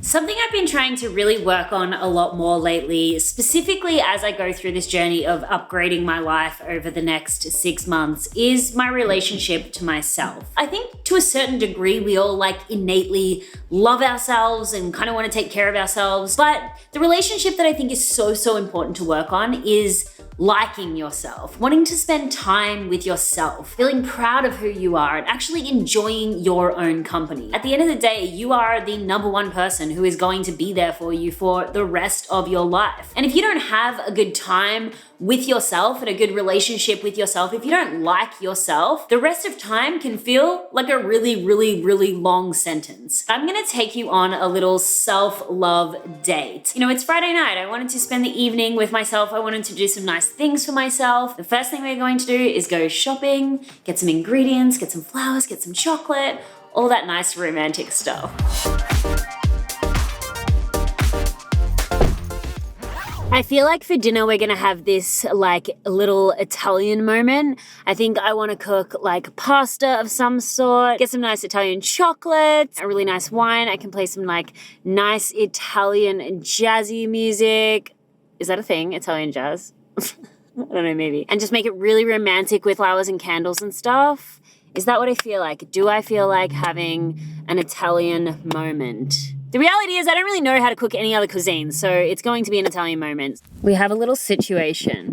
Something I've been trying to really work on a lot more lately, specifically as I go through this journey of upgrading my life over the next 6 months, is my relationship to myself. I think to a certain degree, we all innately love ourselves and kind of want to take care of ourselves. But the relationship that I think is so important to work on is liking yourself, wanting to spend time with yourself, feeling proud of who you are, and actually enjoying your own company. At the end of the day, you are the number one person who is going to be there for you for the rest of your life. And if you don't have a good time with yourself and a good relationship with yourself, if you don't like yourself, the rest of time can feel like a really long sentence. I'm gonna take you on a little self-love date. It's Friday night. I wanted to spend the evening with myself. I wanted to do some nice things for myself. The first thing we're going to do is go shopping, get some ingredients, get some flowers, get some chocolate, all that nice romantic stuff. I feel like for dinner we're gonna have this little Italian moment. I think I wanna cook pasta of some sort, get some nice Italian chocolates, a really nice wine. I can play some nice Italian jazzy music. Is that a thing, Italian jazz? I don't know, maybe. And just make it really romantic with flowers and candles and stuff. Is that what I feel like? Do I feel like having an Italian moment? The reality is I don't really know how to cook any other cuisine, so it's going to be an Italian moment. We have a little situation.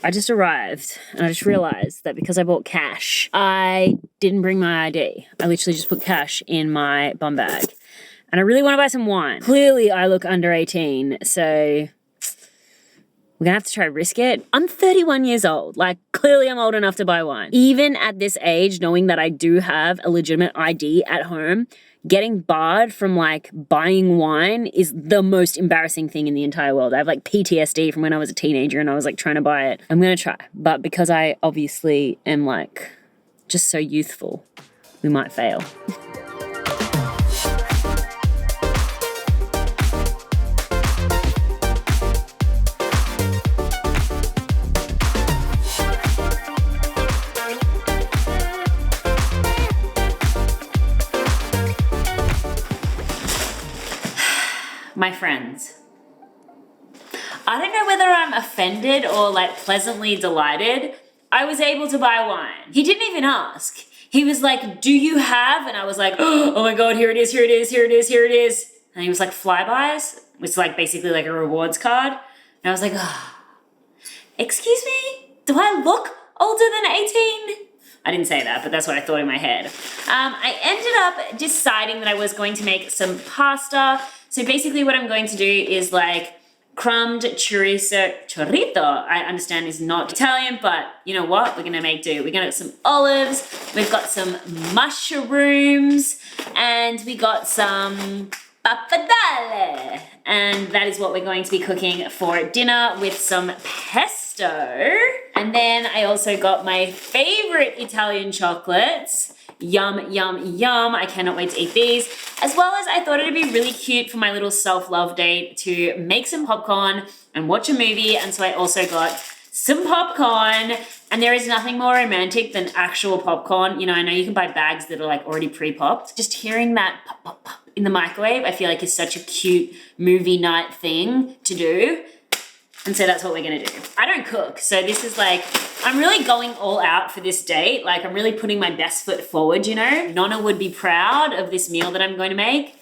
I just arrived and I just realized that because I bought cash, I didn't bring my ID. I literally just put cash in my bum bag. And I really want to buy some wine. Clearly I look under 18, so we're gonna have to try to risk it. I'm 31 years old. Clearly I'm old enough to buy wine. Even at this age, knowing that I do have a legitimate ID at home, getting barred from buying wine is the most embarrassing thing in the entire world. I have PTSD from when I was a teenager and I was trying to buy it. I'm gonna try, but because I obviously am just so youthful, we might fail. My friends, I don't know whether I'm offended or pleasantly delighted. I was able to buy wine. He didn't even ask. He was like, do you have? And I was like, oh my God, here it is. And he was like, flybys, which is basically a rewards card. And I was like, excuse me, do I look older than 18? I didn't say that, but that's what I thought in my head. I ended up deciding that I was going to make some pasta. So basically what I'm going to do is crumbed chorito. I understand is not Italian, but you know what? We're gonna make do. We're gonna get some olives, we've got some mushrooms, and we got some pappardelle. And that is what we're going to be cooking for dinner with some pesto. And then I also got my favorite Italian chocolates. Yum, yum, yum. I cannot wait to eat these. As well as I thought it'd be really cute for my little self-love date to make some popcorn and watch a movie. And so I also got some popcorn. And there is nothing more romantic than actual popcorn. I know you can buy bags that are already pre-popped. Just hearing that pop, pop, pop in the microwave, I feel is such a cute movie night thing to do. And so that's what we're gonna do. I don't cook, so this is I'm really going all out for this date. I'm really putting my best foot forward, Nonna would be proud of this meal that I'm going to make.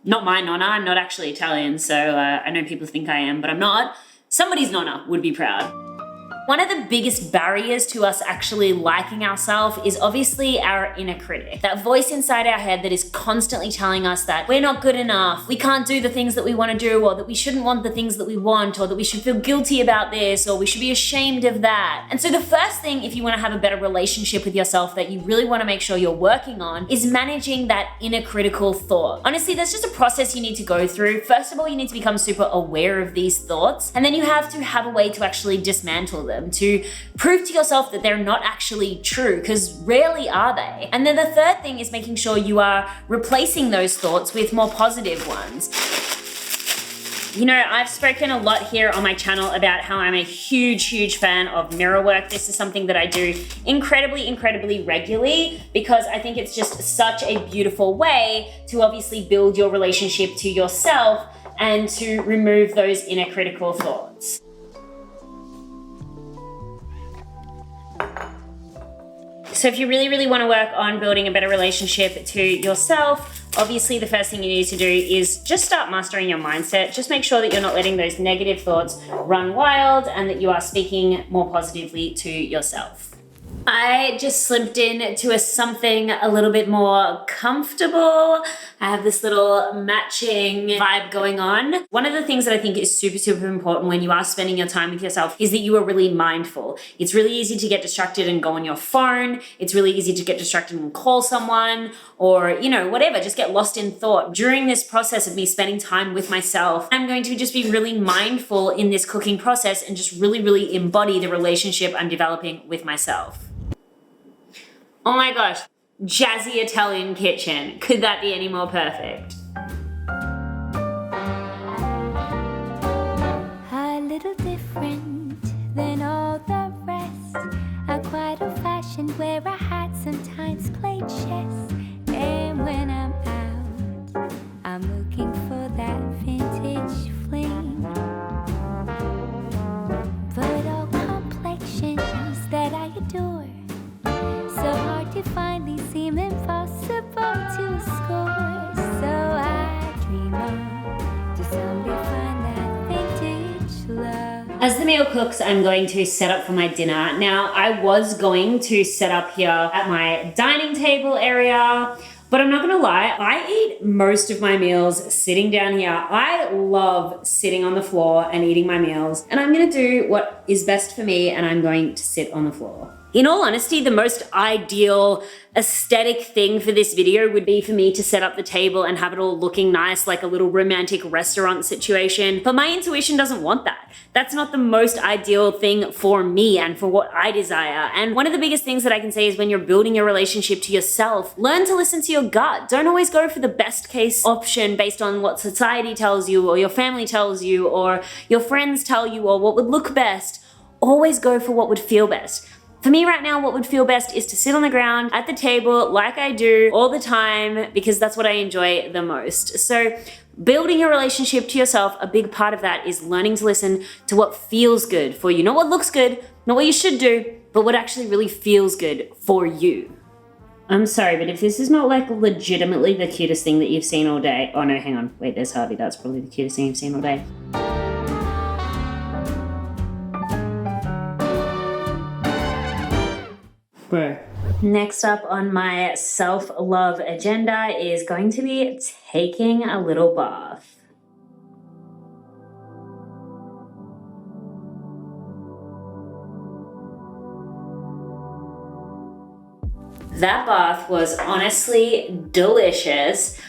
Not my Nonna, I'm not actually Italian, so I know people think I am, but I'm not. Somebody's Nonna would be proud. One of the biggest barriers to us actually liking ourselves is obviously our inner critic. That voice inside our head that is constantly telling us that we're not good enough, we can't do the things that we want to do, or that we shouldn't want the things that we want, or that we should feel guilty about this, or we should be ashamed of that. And so the first thing, if you want to have a better relationship with yourself that you really want to make sure you're working on, is managing that inner critical thought. Honestly, there's just a process you need to go through. First of all, you need to become super aware of these thoughts, and then you have to have a way to actually dismantle them, to prove to yourself that they're not actually true, because rarely are they. And then the third thing is making sure you are replacing those thoughts with more positive ones. You know, I've spoken a lot here on my channel about how I'm a huge fan of mirror work. This is something that I do incredibly regularly because I think it's just such a beautiful way to obviously build your relationship to yourself and to remove those inner critical thoughts. So if you really want to work on building a better relationship to yourself, obviously the first thing you need to do is just start mastering your mindset. Just make sure that you're not letting those negative thoughts run wild and that you are speaking more positively to yourself. I just slipped into something a little bit more comfortable. I have this little matching vibe going on. One of the things that I think is super important when you are spending your time with yourself is that you are really mindful. It's really easy to get distracted and go on your phone. It's really easy to get distracted and call someone or, you know, whatever, just get lost in thought. During this process of me spending time with myself, I'm going to just be really mindful in this cooking process and just really embody the relationship I'm developing with myself. Oh my gosh, jazzy Italian kitchen. Could that be any more perfect? A little different than all the rest. I'm quite old-fashioned where I had sometimes played chess. And when I'm out, I'm looking for that vintage fling. But all complexions that I adore, so hard to find, these seem impossible to score. So I dream on to someday find that vintage love. As the meal cooks, I'm going to set up for my dinner. Now, I was going to set up here at my dining table area, but I'm not gonna lie, I eat most of my meals sitting down here. I love sitting on the floor and eating my meals, and I'm gonna do what is best for me, and I'm going to sit on the floor. In all honesty, the most ideal aesthetic thing for this video would be for me to set up the table and have it all looking nice like a little romantic restaurant situation, but my intuition doesn't want that. That's not the most ideal thing for me and for what I desire. And one of the biggest things that I can say is when you're building your relationship to yourself, learn to listen to your gut. Don't always go for the best case option based on what society tells you or your family tells you or your friends tell you or what would look best. Always go for what would feel best. For me right now, what would feel best is to sit on the ground at the table like I do all the time because that's what I enjoy the most. So building your relationship to yourself, a big part of that is learning to listen to what feels good for you. Not what looks good, not what you should do, but what actually really feels good for you. I'm sorry, but if this is not like legitimately the cutest thing that you've seen all day. Oh no, hang on. Wait, there's Harvey. That's probably the cutest thing you've seen all day. Bro. Next up on my self-love agenda is going to be taking a little bath. That bath was honestly delicious.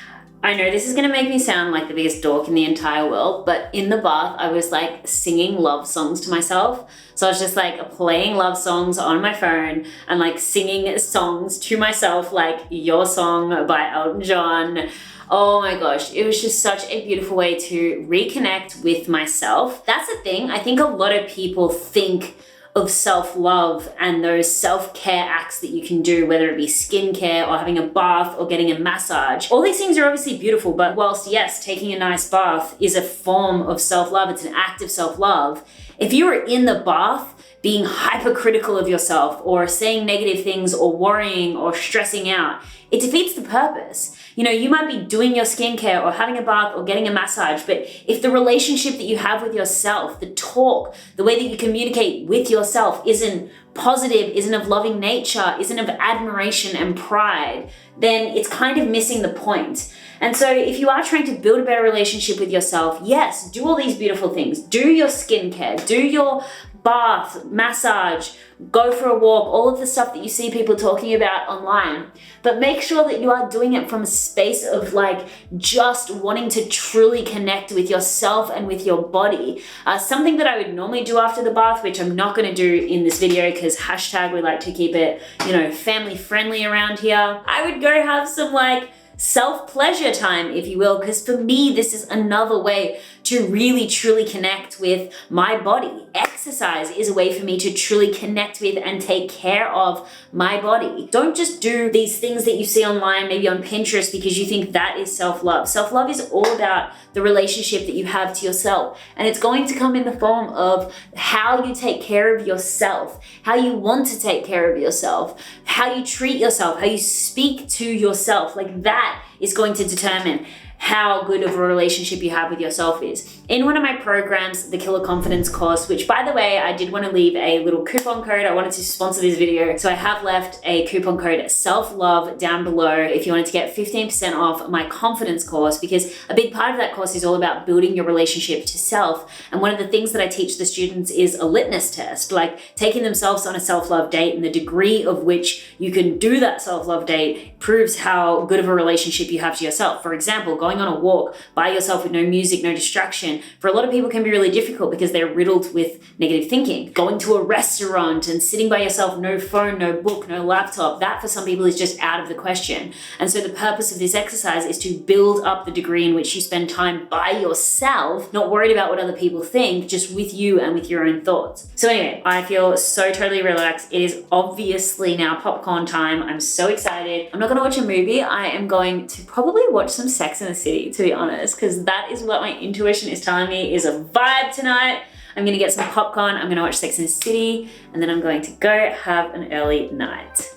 I know this is gonna make me sound like the biggest dork in the entire world, but in the bath, I was like singing love songs to myself. So I was just like playing love songs on my phone and like singing songs to myself, like Your Song by Elton John. Oh my gosh, it was just such a beautiful way to reconnect with myself. That's the thing, I think a lot of people think of self-love and those self-care acts that you can do, whether it be skincare or having a bath or getting a massage. All these things are obviously beautiful, but whilst yes, taking a nice bath is a form of self-love, it's an act of self-love, if you are in the bath being hypercritical of yourself or saying negative things or worrying or stressing out, it defeats the purpose. You know, you might be doing your skincare or having a bath or getting a massage, but if the relationship that you have with yourself, the talk, the way that you communicate with yourself isn't positive, isn't of loving nature, isn't of admiration and pride, then it's kind of missing the point. And so if you are trying to build a better relationship with yourself, yes, do all these beautiful things. Do your skincare, do your bath, massage, go for a walk, all of the stuff that you see people talking about online. But make sure that you are doing it from a space of like just wanting to truly connect with yourself and with your body. Something that I would normally do after the bath, which I'm not going to do in this video because hashtag we like to keep it, you know, family friendly around here. I would go have some like self-pleasure time, if you will, because for me, this is another way to really truly connect with my body. Exercise is a way for me to truly connect with and take care of my body. Don't just do these things that you see online, maybe on Pinterest, because you think that is self-love. Self-love is all about the relationship that you have to yourself. And it's going to come in the form of how you take care of yourself, how you want to take care of yourself, how you treat yourself, how you speak to yourself. Like that is going to determine how good of a relationship you have with yourself is. In one of my programs, the Killer Confidence course, which by the way, I did want to leave a little coupon code. I wanted to sponsor this video. So I have left a coupon code self-love down below if you wanted to get 15% off my confidence course, because a big part of that course is all about building your relationship to self. And one of the things that I teach the students is a litmus test, like taking themselves on a self-love date, and the degree of which you can do that self-love date proves how good of a relationship you have to yourself. For example, going on a walk by yourself with no music, no distraction, for a lot of people can be really difficult because they're riddled with negative thinking. Going to a restaurant and sitting by yourself, no phone, no book, no laptop, that for some people is just out of the question. And so the purpose of this exercise is to build up the degree in which you spend time by yourself, not worried about what other people think, just with you and with your own thoughts. So anyway, I feel so totally relaxed. It is obviously now popcorn time. I'm so excited. I'm not gonna watch a movie. I am going to probably watch some Sex and the City, to be honest, because that is what my intuition is telling me is a vibe tonight. I'm gonna get some popcorn, I'm gonna watch Sex and the City, and then I'm going to go have an early night.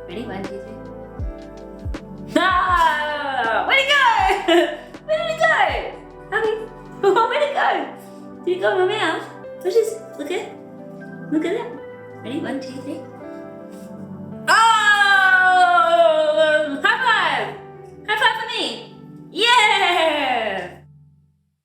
Ready? 1, 2, 3. No! Where'd it go? Where did it go? Abby, where'd it go? Did it go in my mouth? Let's just look at it. Ready? 1, 2, 3.